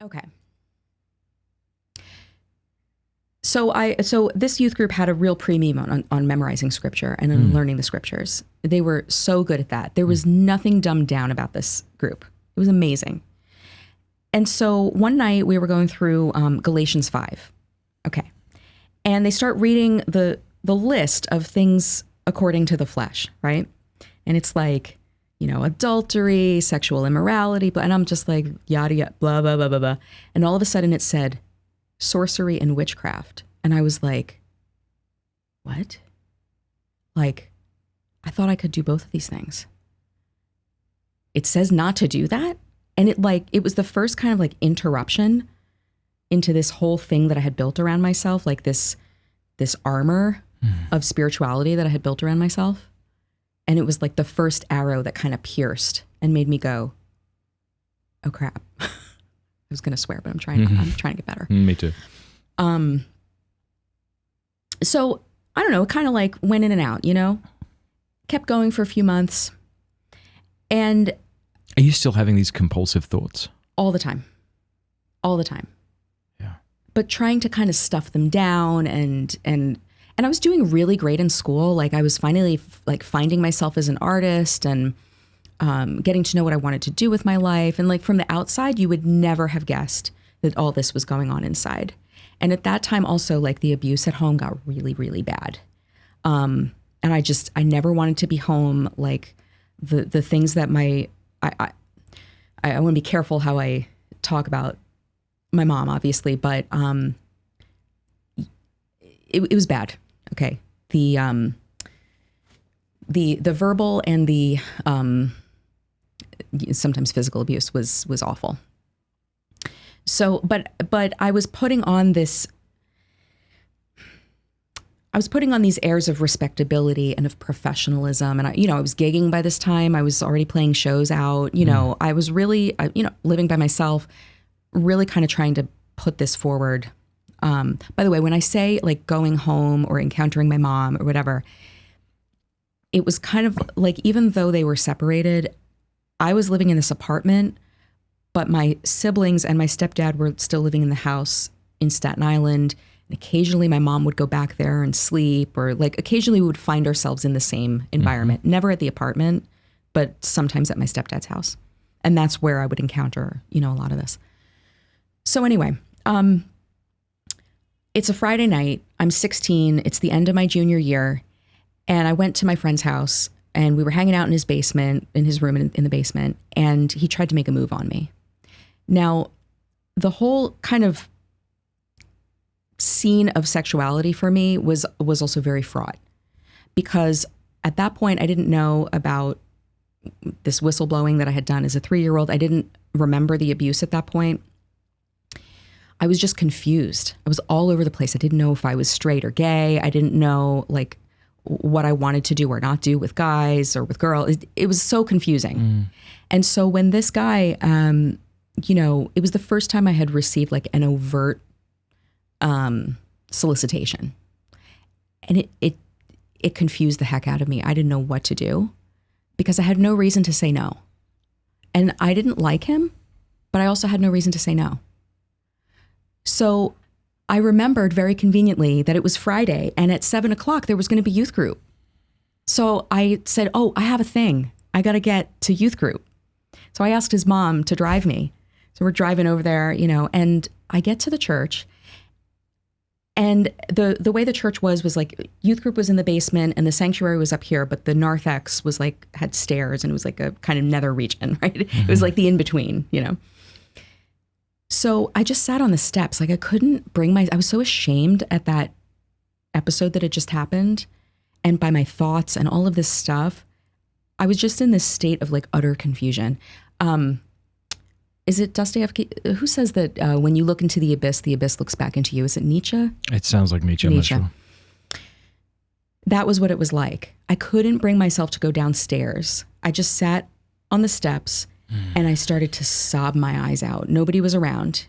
Okay. So this youth group had a real premium on memorizing scripture and on learning the scriptures. They were so good at that. There was nothing dumbed down about this group. It was amazing. And so one night we were going through Galatians 5. Okay. And they start reading the list of things according to the flesh, right? And it's like, adultery, sexual immorality, and I'm just like, yada, yada, blah, blah, blah, blah, blah. And all of a sudden it said, sorcery and witchcraft. And I was like, what? Like, I thought I could do both of these things. It says not to do that. And it was the first kind of like interruption into this whole thing that I had built around myself, like this armor of spirituality that I had built around myself. And it was like the first arrow that kind of pierced and made me go, oh crap. I was going to swear, but I'm trying to get better. Me too. So I don't know, it kind of like went in and out, kept going for a few months. And are you still having these compulsive thoughts? All the time. Yeah. But trying to kind of stuff them down and I was doing really great in school. Like I was finally like finding myself as an artist and getting to know what I wanted to do with my life. And like from the outside, you would never have guessed that all this was going on inside. And at that time also, like the abuse at home got really, really bad. And I never wanted to be home. Like the things that I want to be careful how I talk about my mom, obviously, but it was bad. Okay. The verbal and the sometimes physical abuse was awful. So, but I was putting on these airs of respectability and of professionalism. And I was gigging by this time. I was already playing shows out, I was really, living by myself, really kind of trying to put this forward. By the way, when I say like going home or encountering my mom or whatever, it was kind of like, even though they were separated, I was living in this apartment, but my siblings and my stepdad were still living in the house in Staten Island. And occasionally my mom would go back there and sleep, or like occasionally we would find ourselves in the same environment, never at the apartment, but sometimes at my stepdad's house. And that's where I would encounter, a lot of this. So anyway, it's a Friday night. I'm 16. It's the end of my junior year. And I went to my friend's house and we were hanging out in his basement, in his room in the basement. And he tried to make a move on me. Now, the whole kind of scene of sexuality for me was also very fraught, because at that point I didn't know about this whistleblowing that I had done as a 3-year-old. I didn't remember the abuse at that point. I was just confused. I was all over the place. I didn't know if I was straight or gay. I didn't know like what I wanted to do or not do with guys or with girls. It was so confusing. And so when this guy, it was the first time I had received like an overt solicitation, and it confused the heck out of me. I didn't know what to do because I had no reason to say no. And I didn't like him, but I also had no reason to say no. So I remembered very conveniently that it was Friday, and at 7:00 there was going to be youth group. So I said, oh, I have a thing. I got to get to youth group. So I asked his mom to drive me. So we're driving over there, and I get to the church. And the way the church was like youth group was in the basement and the sanctuary was up here, but the narthex was like, had stairs, and it was like a kind of nether region, right? It was like the in-between, So I just sat on the steps. Like I couldn't I was so ashamed at that episode that had just happened, and by my thoughts and all of this stuff. I was just in this state of like utter confusion. Is it Dostoevsky? Who says that the abyss looks back into you? Is it Nietzsche? It sounds like Nietzsche. I'm not sure. That was what it was like. I couldn't bring myself to go downstairs. I just sat on the steps and I started to sob my eyes out. Nobody was around.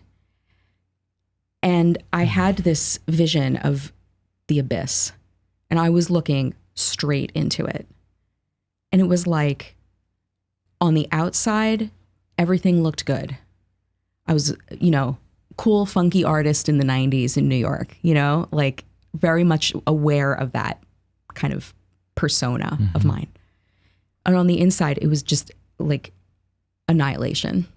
And I had this vision of the abyss, and I was looking straight into it. And it was like, on the outside, everything looked good. I was, cool, funky artist in the 90s in New York, like very much aware of that kind of persona of mine. And on the inside, it was just like annihilation.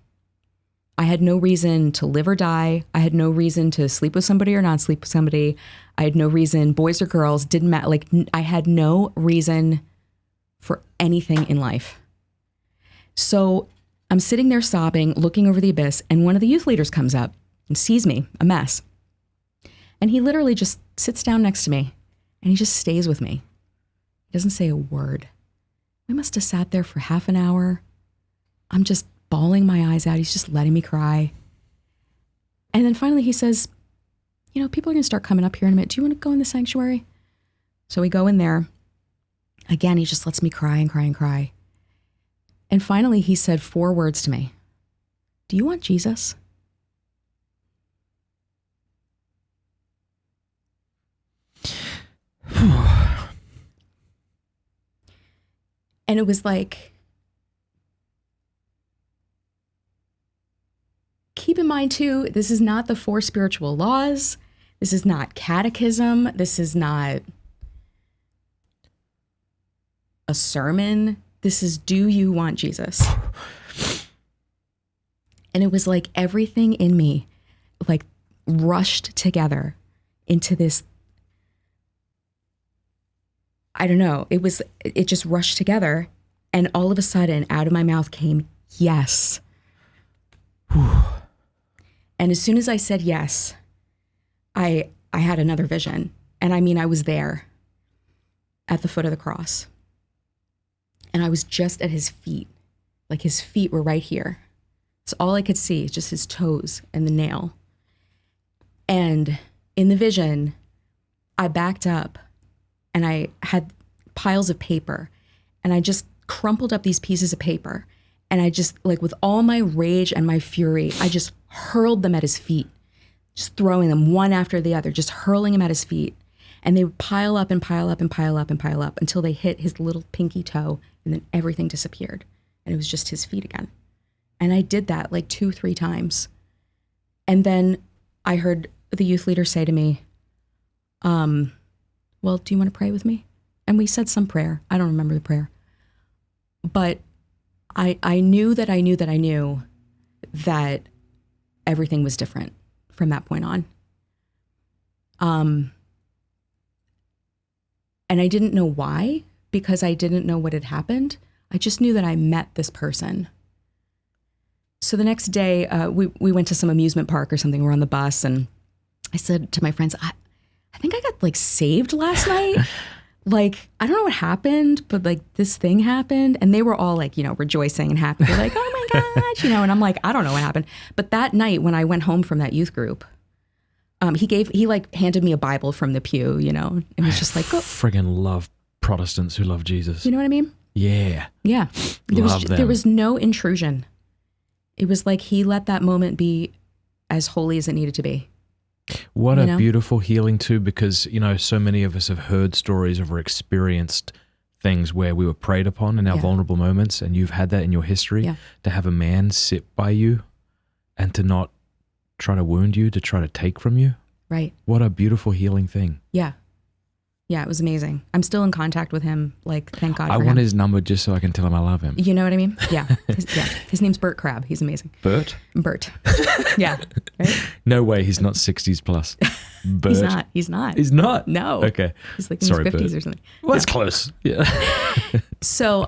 I had no reason to live or die. I had no reason to sleep with somebody or not sleep with somebody. I had no reason, boys or girls, didn't matter. Like, I had no reason for anything in life. So I'm sitting there sobbing, looking over the abyss, and one of the youth leaders comes up and sees me, a mess. And he literally just sits down next to me, and he just stays with me. He doesn't say a word. We must have sat there for half an hour. I'm just bawling my eyes out. He's just letting me cry. And then finally he says, people are going to start coming up here in a minute. Do you want to go in the sanctuary? So we go in there. Again, he just lets me cry and cry and cry. And finally he said 4 words to me. Do you want Jesus? And it was like, keep in mind too, this is not the 4 spiritual laws. This is not catechism. This is not a sermon. This is, do you want Jesus? And it was like everything in me like rushed together into this, I don't know, it just rushed together, and all of a sudden out of my mouth came, yes. And as soon as I said yes, I had another vision. And I mean, I was there at the foot of the cross. And I was just at his feet. Like his feet were right here. It's all I could see, just his toes and the nail. And in the vision, I backed up and I had piles of paper, and I just crumpled up these pieces of paper. And I just, like, with all my rage and my fury, I just hurled them at his feet, just throwing them one after the other, just hurling them at his feet. And they would pile up and pile up and pile up and pile up until they hit his little pinky toe, and then everything disappeared. And it was just his feet again. And I did that like 2-3 times. And then I heard the youth leader say to me, well, do you want to pray with me? And we said some prayer. I don't remember the prayer. But I knew that I knew that I knew that everything was different from that point on. And I didn't know why, because I didn't know what had happened. I just knew that I met this person. So the next day, we went to some amusement park or something. We're on the bus, and I said to my friends, I think I got like saved last night. Like, I don't know what happened, but like this thing happened. And they were all like, rejoicing and happy. They're like, oh my gosh, and I'm like, I don't know what happened. But that night when I went home from that youth group, he like handed me a Bible from the pew, and was just like, go. Friggin' love Protestants who love Jesus. You know what I mean? Yeah. Yeah. There was no intrusion. It was like he let that moment be as holy as it needed to be. What a beautiful healing too, because, so many of us have heard stories or experienced things where we were preyed upon in our vulnerable moments, and you've had that in your history. To have a man sit by you and to not try to wound you, to try to take from you. Right. What a beautiful healing thing. Yeah. Yeah, it was amazing. I'm still in contact with him. Like, thank God for him. I want his number just so I can tell him I love him. You know what I mean? Yeah. His name's Bert Crab. He's amazing. Bert? Yeah. Right? No way he's not 60s plus. Bert. He's not. He's not? No. Okay. He's like in his 50s or something. Well, that's close. Yeah. So,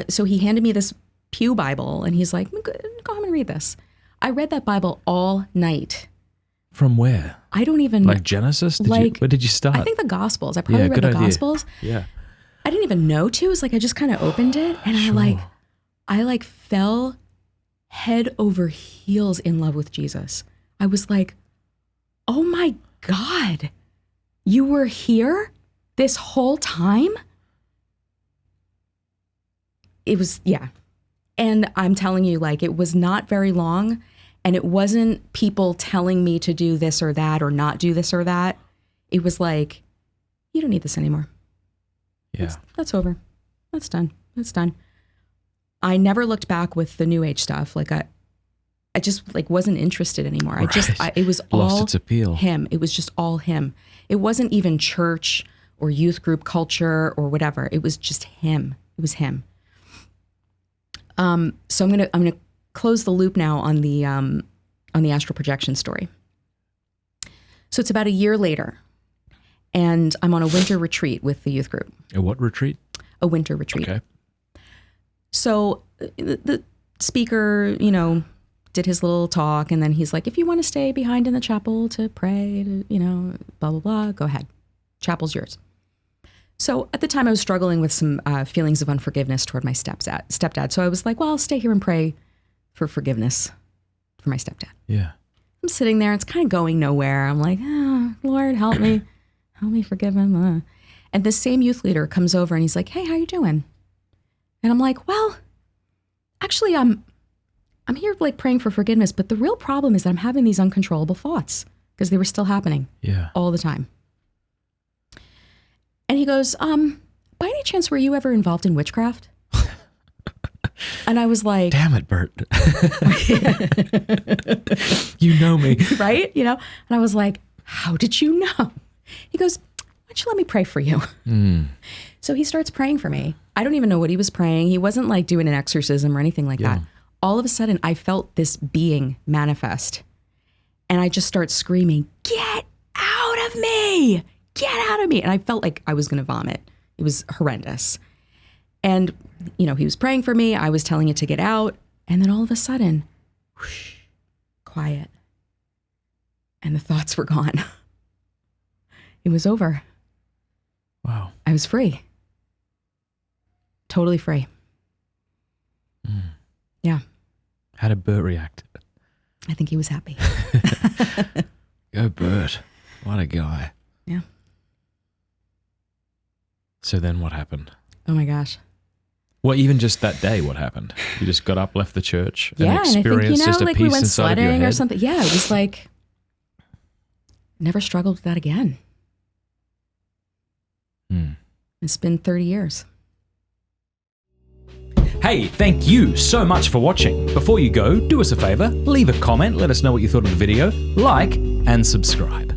so he handed me this pew Bible, and he's like, go home and read this. I read that Bible all night. From where? I don't even... Like Genesis? Where did you start? I think the Gospels. I probably read the Gospels. Yeah. I didn't even know to. It was like I just kind of opened it, and I fell head over heels in love with Jesus. I was like, oh my God, you were here this whole time? It was, yeah. And I'm telling you, like, it was not very long. And it wasn't people telling me to do this or that or not do this or that. It was like, you don't need this anymore. Yeah. That's over. That's done. That's done. I never looked back with the New Age stuff. Like I just like wasn't interested anymore. Right. It was Lost all its appeal. him. It was just all him. It wasn't even church or youth group culture or whatever. It was just him. It was him. So I'm gonna close the loop now on the astral projection story. So it's about a year later, and I'm on a winter retreat with the youth group. A what retreat? A winter retreat. Okay. So the speaker, did his little talk, and then he's like, if you want to stay behind in the chapel to pray, blah, blah, blah, go ahead. Chapel's yours. So at the time I was struggling with some feelings of unforgiveness toward my stepdad. So I was like, well, I'll stay here and pray for forgiveness for my stepdad. Yeah. I'm sitting there. It's kind of going nowhere. I'm like, Lord, help me. Help me forgive him. And the same youth leader comes over and he's like, hey, how you doing? And I'm like, well, actually, I'm here like praying for forgiveness, but the real problem is that I'm having these uncontrollable thoughts because they were still happening all the time. And he goes, by any chance, were you ever involved in witchcraft? And I was like, damn it, Bert. You know me. Right? And I was like, how did you know? He goes, why don't you let me pray for you? So he starts praying for me. I don't even know what he was praying. He wasn't like doing an exorcism or anything like that. All of a sudden, I felt this being manifest. And I just start screaming, get out of me! Get out of me! And I felt like I was going to vomit. It was horrendous. And, he was praying for me. I was telling it to get out. And then all of a sudden, whoosh, quiet. And the thoughts were gone. It was over. Wow. I was free. Totally free. Yeah. How did Bert react? I think he was happy. Go Bert. What a guy. Yeah. So then what happened? Oh my gosh. Well, even just that day, what happened? You just got up, left the church, and and I think, experienced just a like peace we went inside of your sledding head? or something. Yeah, it was like, never struggled with that again. It's been 30 years. Hey, thank you so much for watching. Before you go, do us a favor, leave a comment, let us know what you thought of the video, like, and subscribe.